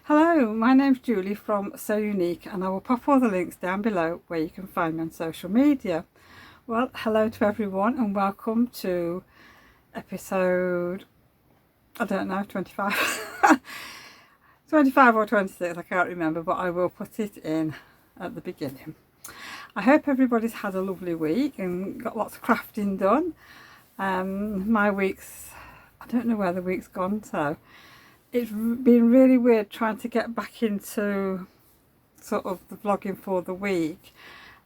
Hello, my name's Julie from Salessewunique, and I will pop all the links down below where you can find me on social media. Well, hello to everyone and welcome to episode, I don't know, 25 25 or 26, I can't remember, but I will put it in at the beginning. I hope everybody's had a lovely week and got lots of crafting done. My week's, I don't know where the week's gone, so it's been really weird trying to get back into sort of the vlogging for the week,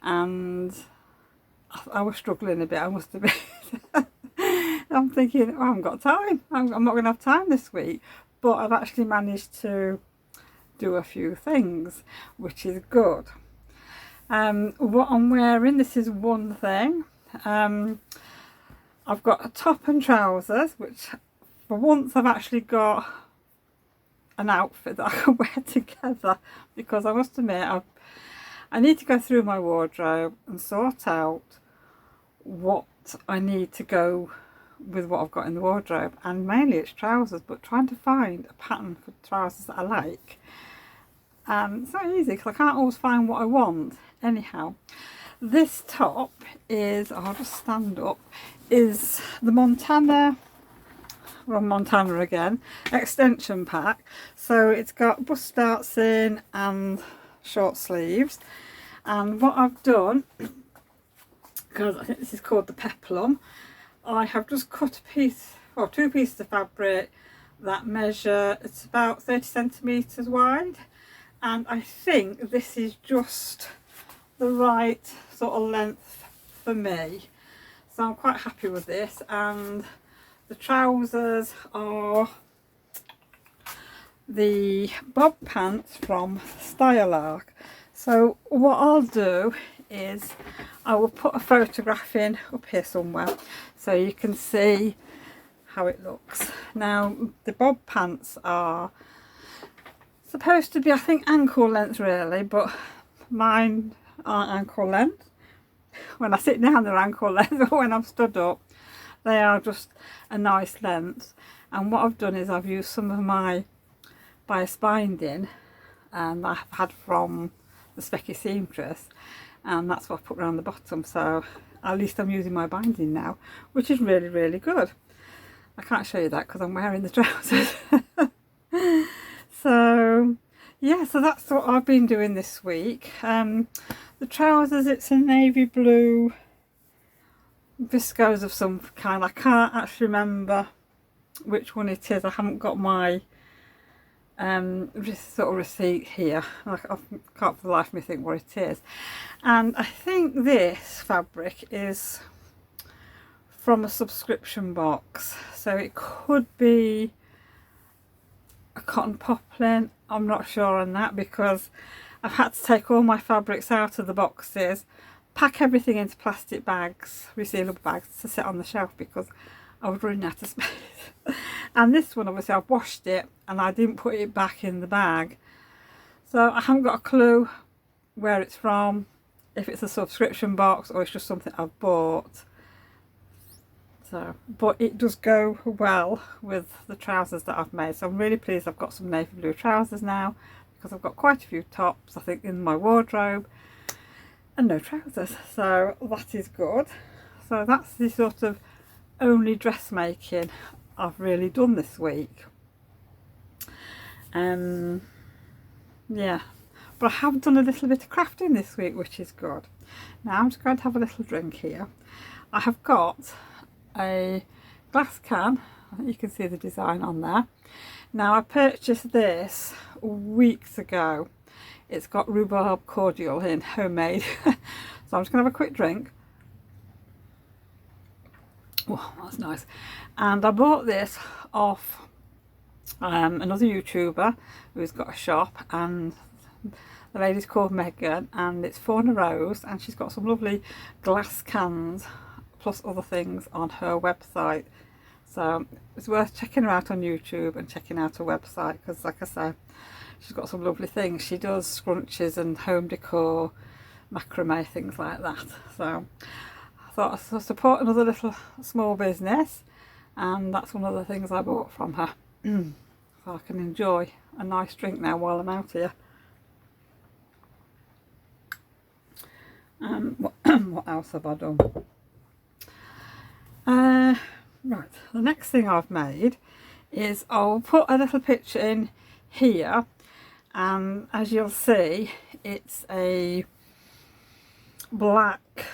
and I was struggling a bit, I must admit. I'm thinking, oh, I haven't got time, I'm not going to have time this week, but I've actually managed to do a few things, which is good. What I'm wearing, this is one thing. I've got a top and trousers, which for once I've actually got an outfit that I can wear together, because I must admit I need to go through my wardrobe and sort out what I need to go with what I've got in the wardrobe, and mainly it's trousers, but trying to find a pattern for trousers that I like. It's not easy because I can't always find what I want. Anyhow, this top is, I'll just stand up, is the Montana again, extension pack. So it's got bust darts in and short sleeves, and what I've done, because I think this is called the peplum, I have just cut a piece, or two pieces of fabric that measure, it's about 30 centimetres wide, and I think this is just the right sort of length for me, so I'm quite happy with this. And the trousers are the bob pants from Stylark. So what I'll do is I will put a photograph in up here somewhere so you can see how it looks. Now the bob pants are supposed to be, I think, ankle length really, but mine aren't ankle length. When I sit down they're ankle length, but when I'm stood up they are just a nice length. And what I've done is I've used some of my bias binding that I've had from the Specky seamstress, and that's what I put around the bottom, so at least I'm using my binding now, which is really, really good. I can't show you that because I'm wearing the trousers. So yeah, so that's what I've been doing this week. The trousers, it's a navy blue viscose of some kind. I can't actually remember which one it is. I haven't got my sort of receipt here. I can't for the life of me think what it is. And I think this fabric is from a subscription box, so it could be a cotton poplin. I'm not sure on that because I've had to take all my fabrics out of the boxes, pack everything into plastic bags, resealable bags, to sit on the shelf because I was running out of space. And this one, obviously I've washed it and I didn't put it back in the bag, so I haven't got a clue where it's from, if it's a subscription box or it's just something I've bought. So, but it does go well with the trousers that I've made, so I'm really pleased I've got some navy blue trousers now, because I've got quite a few tops I think in my wardrobe and no trousers, so that is good. So that's the sort of only dressmaking I've really done this week. Yeah, but I have done a little bit of crafting this week, which is good. Now I'm just going to have a little drink here. I have got a glass can, I think you can see the design on there. Now I purchased this weeks ago. It's got rhubarb cordial in, homemade. So I'm just going to have a quick drink. Oh, that's nice. And I bought this off another YouTuber who's got a shop, and the lady's called Megan, and it's Fauna Rose, and she's got some lovely glass cans plus other things on her website. So it's worth checking her out on YouTube and checking out her website, because like I say, she's got some lovely things. She does scrunchies and home decor, macrame, things like that. So I thought I'd support another little small business, and that's one of the things I bought from her. So so I can enjoy a nice drink now while I'm out here. What else have I done? Right, the next thing I've made is I'll put a little picture in here, and as you'll see, it's a black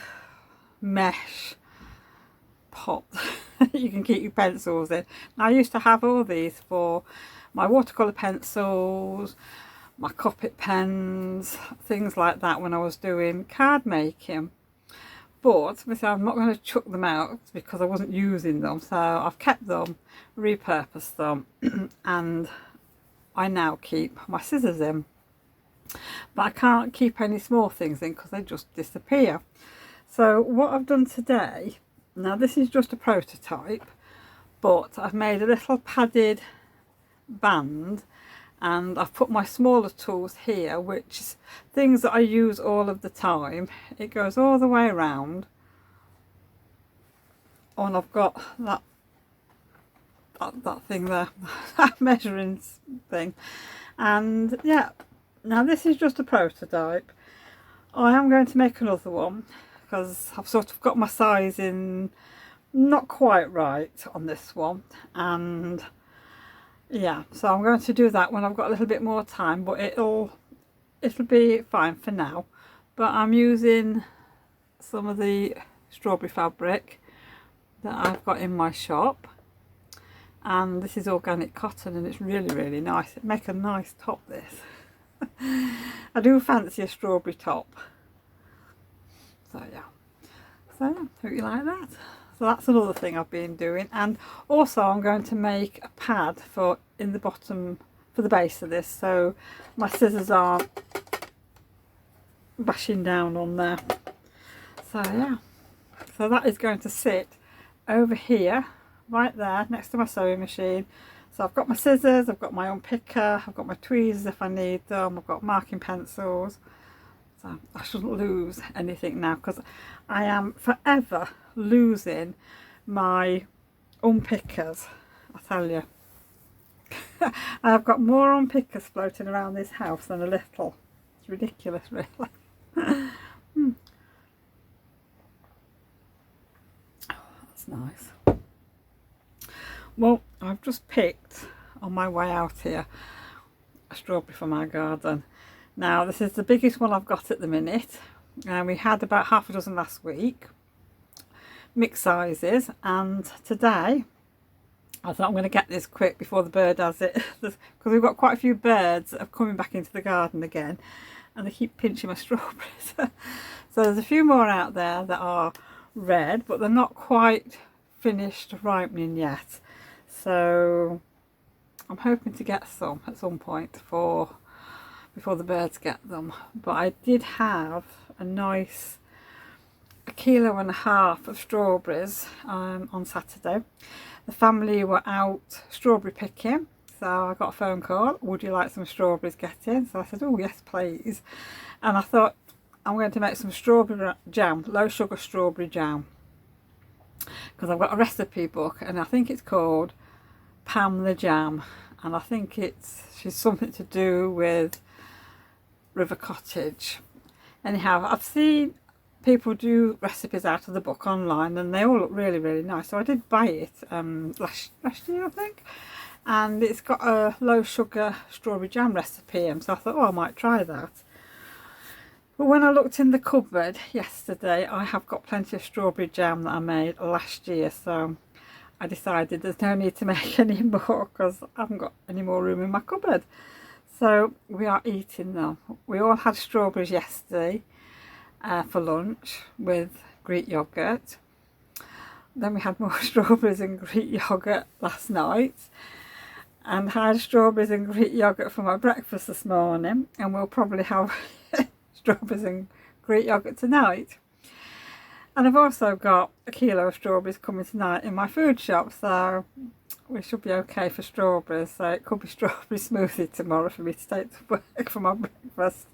mesh pot you can keep your pencils in. Now, I used to have all these for my watercolour pencils, my Copic pens, things like that when I was doing card making. But obviously I'm not going to chuck them out because I wasn't using them, so I've kept them, repurposed them, and I now keep my scissors in. But I can't keep any small things in because they just disappear. So what I've done today, now this is just a prototype, but I've made a little padded band, and I've put my smaller tools here, which is things that I use all of the time. It goes all the way around, and I've got that thing there, that measuring thing. And yeah, now this is just a prototype. I am going to make another one because I've sort of got my sizing not quite right on this one, and yeah, so I'm going to do that when I've got a little bit more time, but it'll be fine for now. But I'm using some of the strawberry fabric that I've got in my shop, and this is organic cotton, and it's really nice. It makes a nice top, this. I do fancy a strawberry top. So yeah, hope you like that. So that's another thing I've been doing. And also I'm going to make a pad for in the bottom for the base of this, so my scissors aren't bashing down on there. So yeah, so that is going to sit over here, right there next to my sewing machine. So I've got my scissors, I've got my unpicker, I've got my tweezers if I need them, I've got marking pencils. So I shouldn't lose anything now, because I am forever losing my unpickers, I tell you. I've got more unpickers floating around this house than a little. It's ridiculous, really. Oh, that's nice. Well, I've just picked on my way out here a strawberry from our garden. Now, this is the biggest one I've got at the minute, and we had about half a dozen last week, mixed sizes, and today I thought I'm going to get this quick before the bird has it, because we've got quite a few birds that are coming back into the garden again, and they keep pinching my strawberries. So there's a few more out there that are red, but they're not quite finished ripening yet, so I'm hoping to get some at some point before the birds get them. But I did have a nice 1.5 kilos of strawberries on Saturday. The family were out strawberry picking, so I got a phone call, would you like some strawberries getting? So I said, oh yes please. And I thought I'm going to make some strawberry jam, low sugar strawberry jam, because I've got a recipe book, and I think it's called Pam the Jam, and I think she's something to do with River Cottage. Anyhow, I've seen people do recipes out of the book online, and they all look really nice, so I did buy it last year I think, and it's got a low sugar strawberry jam recipe, and so I thought, oh, I might try that. But when I looked in the cupboard yesterday, I have got plenty of strawberry jam that I made last year, so I decided there's no need to make any more because I haven't got any more room in my cupboard. So we are eating them. We all had strawberries yesterday for lunch with Greek yoghurt. Then we had more strawberries and Greek yoghurt last night, and had strawberries and Greek yoghurt for my breakfast this morning, and we'll probably have strawberries and Greek yoghurt tonight. And I've also got 1 kilo of strawberries coming tonight in my food shop, so we should be okay for strawberries. So it could be strawberry smoothie tomorrow for me to take to work for my breakfast.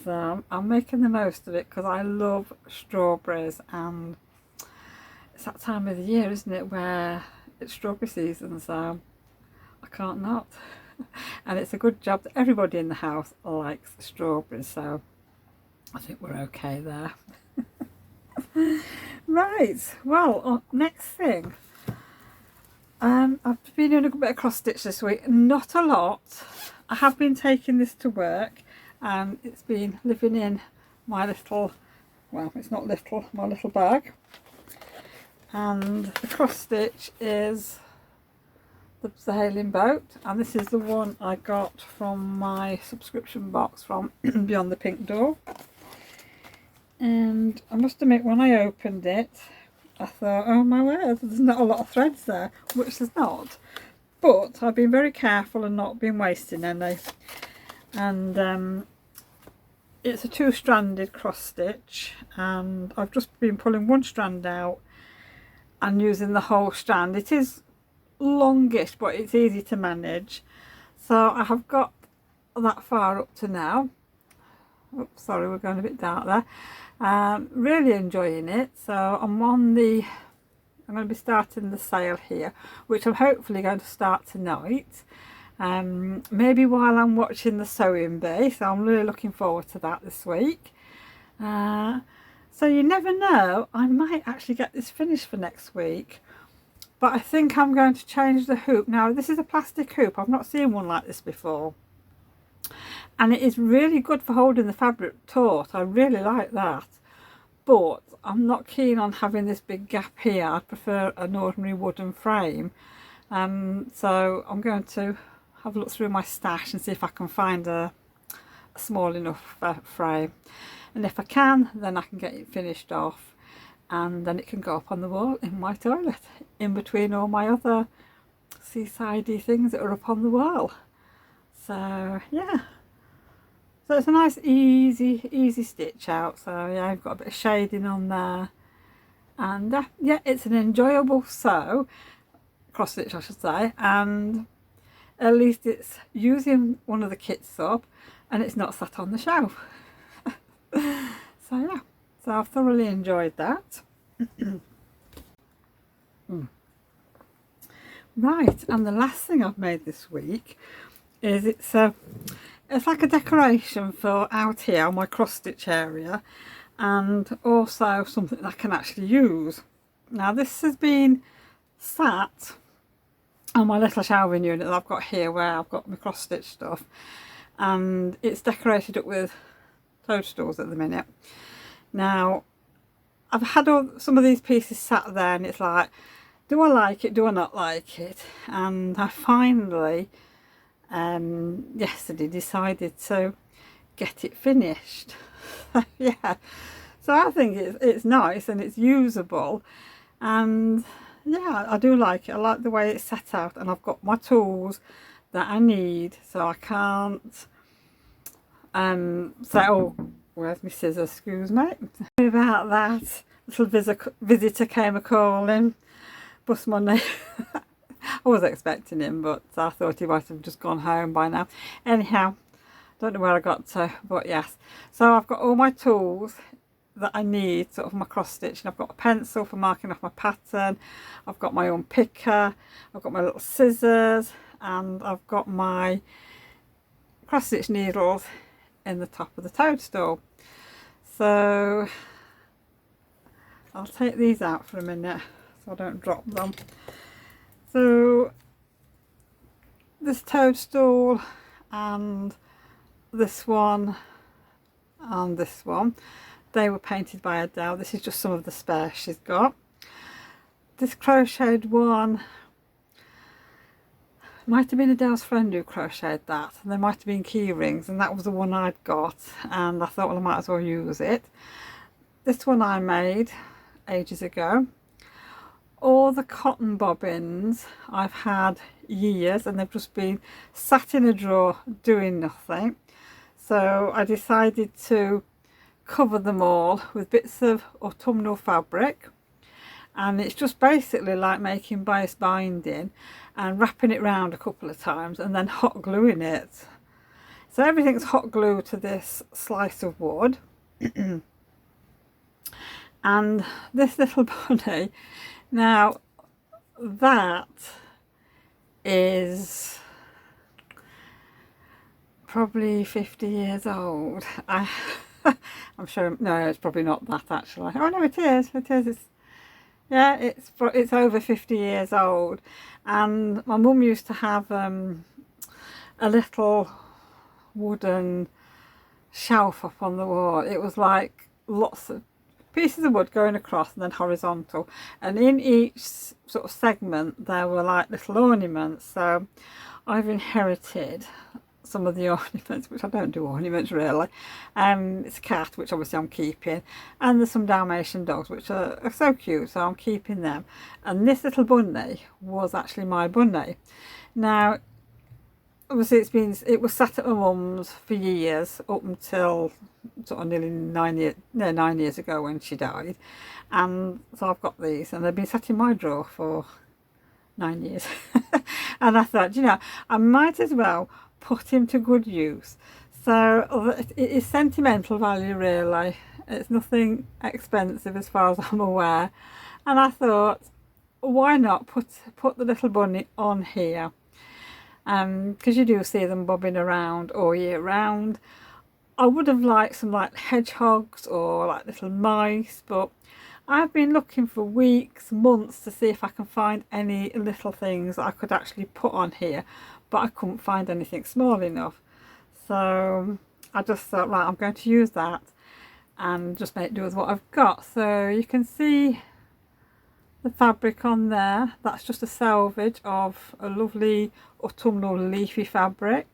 So I'm making the most of it because I love strawberries, and it's that time of the year, isn't it, where it's strawberry season, so I can't not. And it's a good job that everybody in the house likes strawberries, so I think we're okay there. Right, well, next thing. I've been doing a bit of cross stitch this week, not a lot. I have been taking this to work and it's been living in my little, well, it's not little, my little bag. And the cross stitch is the sailing boat, and this is the one I got from my subscription box from Beyond the Pink Door. And I must admit, when I opened it, I thought, oh my word, there's not a lot of threads there, which there's not. But I've been very careful and not been wasting any. And it's a two-stranded cross stitch, and I've just been pulling one strand out and using the whole strand. It is longish, but it's easy to manage. So I have got that far up to now. Oops, sorry, we're going a bit dark there. Really enjoying it. So I'm going to be starting the sale here, which I'm hopefully going to start tonight, maybe while I'm watching the sewing bee. So I'm really looking forward to that this week. So you never know, I might actually get this finished for next week. But I think I'm going to change the hoop. Now, this is a plastic hoop. I've not seen one like this before. And it is really good for holding the fabric taut. I really like that. But I'm not keen on having this big gap here. I prefer an ordinary wooden frame. So I'm going to have a look through my stash and see if I can find a small enough frame. And if I can, then I can get it finished off. And then it can go up on the wall in my toilet, in between all my other seasidey things that are up on the wall. So yeah, so it's a nice easy stitch out. So yeah, I've got a bit of shading on there, and yeah, it's an enjoyable sew, cross stitch I should say, and at least it's using one of the kits up and it's not sat on the shelf. So yeah, so I've thoroughly enjoyed that. Right, and the last thing I've made this week is it's like a decoration for out here on my cross stitch area, and also something that I can actually use. Now this has been sat on my little shelving unit that I've got here where I've got my cross stitch stuff, and it's decorated up with toadstools at the minute. Now I've had some of these pieces sat there and it's like, do I like it, do I not like it? And I finally yesterday decided to get it finished. Yeah, so I think it's nice and it's usable, and yeah, I do like it. I like the way it's set out, and I've got my tools that I need, so I can't say, oh, where's my scissors, excuse me. About that, little visitor came a-calling, bust my knee. I was expecting him, but I thought he might have just gone home by now. Anyhow, don't know where I got to, but yes. So I've got all my tools that I need, sort of my cross stitch, and I've got a pencil for marking off my pattern, I've got my own picker, I've got my little scissors, and I've got my cross stitch needles in the top of the toadstool. So I'll take these out for a minute so I don't drop them. So this toadstool and this one and this one, they were painted by Adele. This is just some of the spare she's got. This crocheted one might have been Adele's friend who crocheted that, and there might have been key rings, and that was the one I'd got, and I thought, well, I might as well use it. This one I made ages ago. All the cotton bobbins I've had years, and they've just been sat in a drawer doing nothing, so I decided to cover them all with bits of autumnal fabric, and it's just basically like making bias binding and wrapping it round a couple of times and then hot gluing it. So everything's hot glue to this slice of wood. And this little bunny, now that is probably 50 years old. I'm sure, no, it's probably not that actually. Oh no, it is, yeah, it's over 50 years old. And my mum used to have a little wooden shelf up on the wall. It was like lots of pieces of wood going across and then horizontal, and in each sort of segment there were like little ornaments. So I've inherited some of the ornaments, which I don't do ornaments really. It's a cat, which obviously I'm keeping, and there's some Dalmatian dogs which are so cute, so I'm keeping them. And this little bunny was actually my bunny. Now obviously it was sat at my mum's for years, up until sort of nearly 9 years ago when she died. And so I've got these, and they've been sat in my drawer for 9 years. And I thought, you know, I might as well put him to good use. So it is sentimental value really. It's nothing expensive as far as I'm aware. And I thought, why not put the little bunny on here? Because you do see them bobbing around all year round. I would have liked some like hedgehogs or like little mice, but I've been looking for weeks, months to see if I can find any little things that I could actually put on here, but I couldn't find anything small enough. So I just thought, right, I'm going to use that and just make do with what I've got. So you can see the fabric on there. That's just a salvage of a lovely autumnal leafy fabric.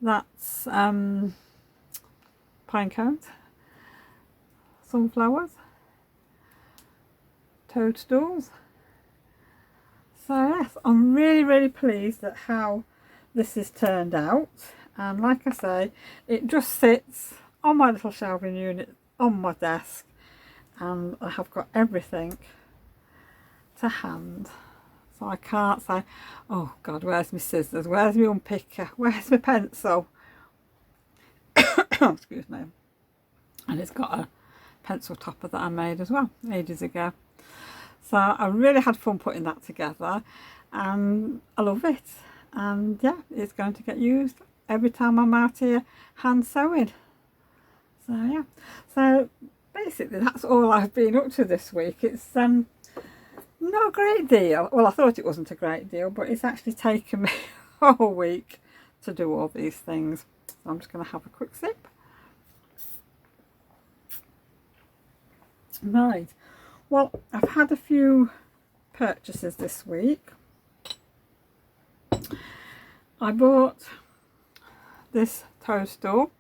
That's pine cones, sunflowers, toadstools. So yes, I'm really pleased at how this has turned out. And like I say, it just sits on my little shelving unit on my desk, and I have got everything to hand. So I can't say, oh God, where's my scissors, where's my unpicker, where's my pencil? Excuse me. And it's got a pencil topper that I made as well ages ago. So I really had fun putting that together, and I love it. And yeah, it's going to get used every time I'm out here hand sewing. So yeah, so basically that's all I've been up to this week. It's not a great deal. Well, I thought it wasn't a great deal, but it's actually taken me a whole week to do all these things. So I'm just going to have a quick sip. Right, well, I've had a few purchases this week. I bought this toadstool.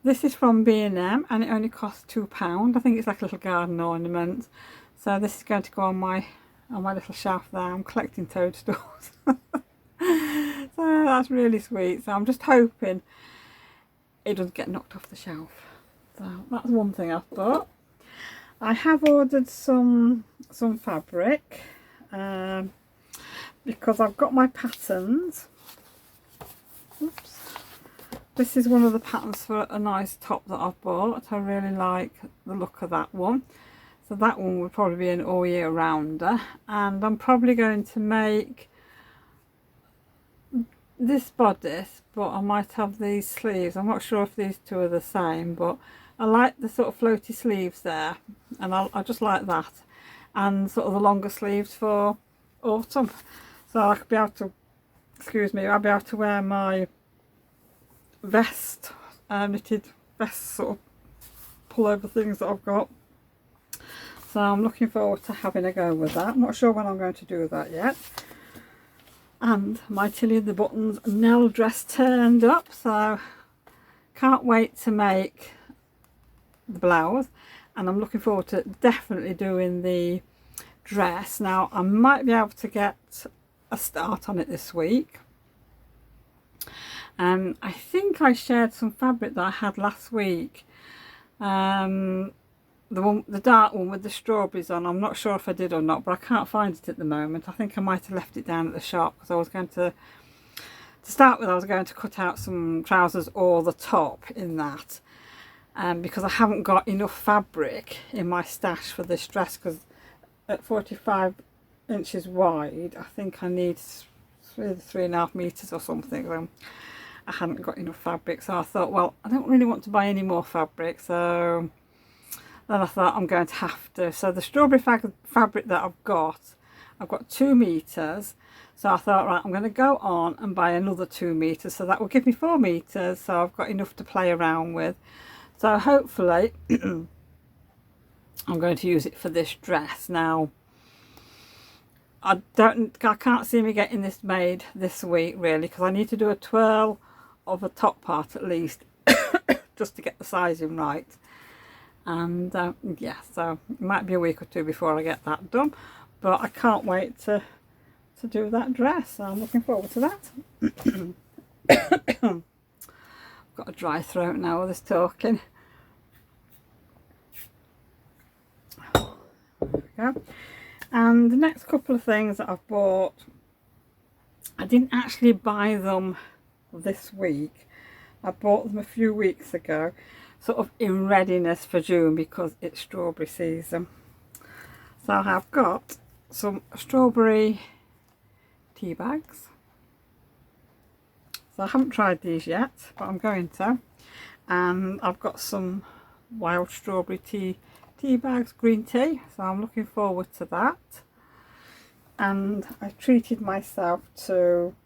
This is from B&M and it only costs £2. I think it's like a little garden ornament. So this is going to go on my little shelf there. I'm collecting toadstools. So that's really sweet. So I'm just hoping it doesn't get knocked off the shelf. So that's one thing I've bought. I have ordered some fabric because I've got my patterns. Oops. This is one of the patterns for a nice top that I've bought. I really like the look of that one. So that one would probably be an all year rounder, and I'm probably going to make this bodice, but I might have these sleeves. I'm not sure if these two are the same, but I like the sort of floaty sleeves there, and I just like that, and sort of the longer sleeves for autumn. So I could be able to, excuse me, I'll be able to wear my vest, knitted vest sort of pullover things that I've got. So I'm looking forward to having a go with that. I'm not sure when I'm going to do that yet. And my Tilly and the Buttons Nell dress turned up, so can't wait to make the blouse, and I'm looking forward to definitely doing the dress. Now I might be able to get a start on it this week. I think I shared some fabric that I had last week, the dark one with the strawberries on. I'm not sure if I did or not, but I can't find it at the moment. I think I might have left it down at the shop, because I was going to start with, I was going to cut out some trousers or the top in that, because I haven't got enough fabric in my stash for this dress, because at 45 inches wide I think I need 3.5 meters or something. I hadn't got enough fabric, so I thought, well, I don't really want to buy any more fabric, so then I thought I'm going to have to. So the strawberry fabric that I've got 2 meters. So I thought, right, I'm going to go on and buy another 2 meters, so that will give me 4 meters, so I've got enough to play around with. So hopefully I'm going to use it for this dress. Now I can't see me getting this made this week really, because I need to do a twirl of a top part at least just to get the sizing right. And yeah, so it might be a week or 2 before I get that done, but I can't wait to do that dress, so I'm looking forward to that. I've got a dry throat now with this talking. There we go. And the next couple of things that I've bought, I didn't actually buy them this week. I bought them a few weeks ago, sort of in readiness for June because it's strawberry season. So I have got some strawberry tea bags. So I haven't tried these yet, but I'm going to. And I've got some wild strawberry tea bags, green tea, so I'm looking forward to that. And I treated myself to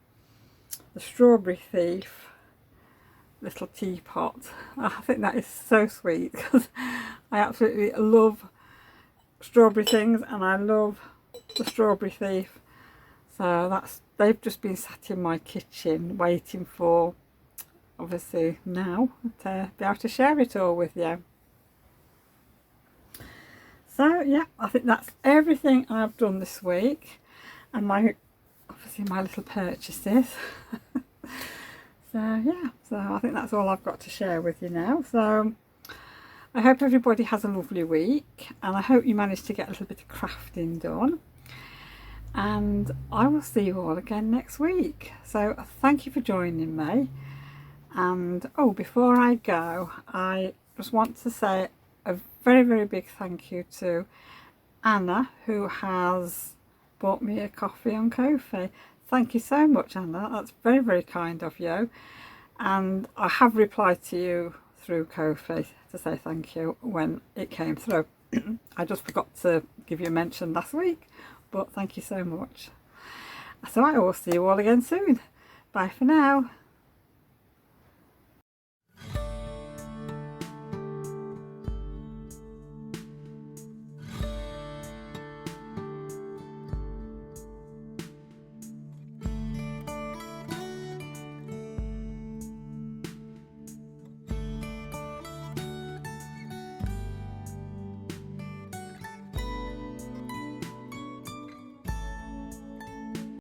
the Strawberry Thief little teapot. I think that is so sweet because I absolutely love strawberry things and I love the Strawberry Thief. So they've just been sat in my kitchen waiting for, obviously, now to be able to share it all with you. So yeah, I think that's everything I've done this week, and obviously my little purchases. So yeah, so I think that's all I've got to share with you now. So I hope everybody has a lovely week, and I hope you managed to get a little bit of crafting done. And I will see you all again next week. So thank you for joining me. And oh, before I go, I just want to say a very, very big thank you to Anna, who has bought me a coffee on Ko-fi. Thank you so much, Anna. That's very, very kind of you. And I have replied to you through Ko-fi to say thank you when it came through. I just forgot to give you a mention last week, but thank you so much. So I will see you all again soon. Bye for now.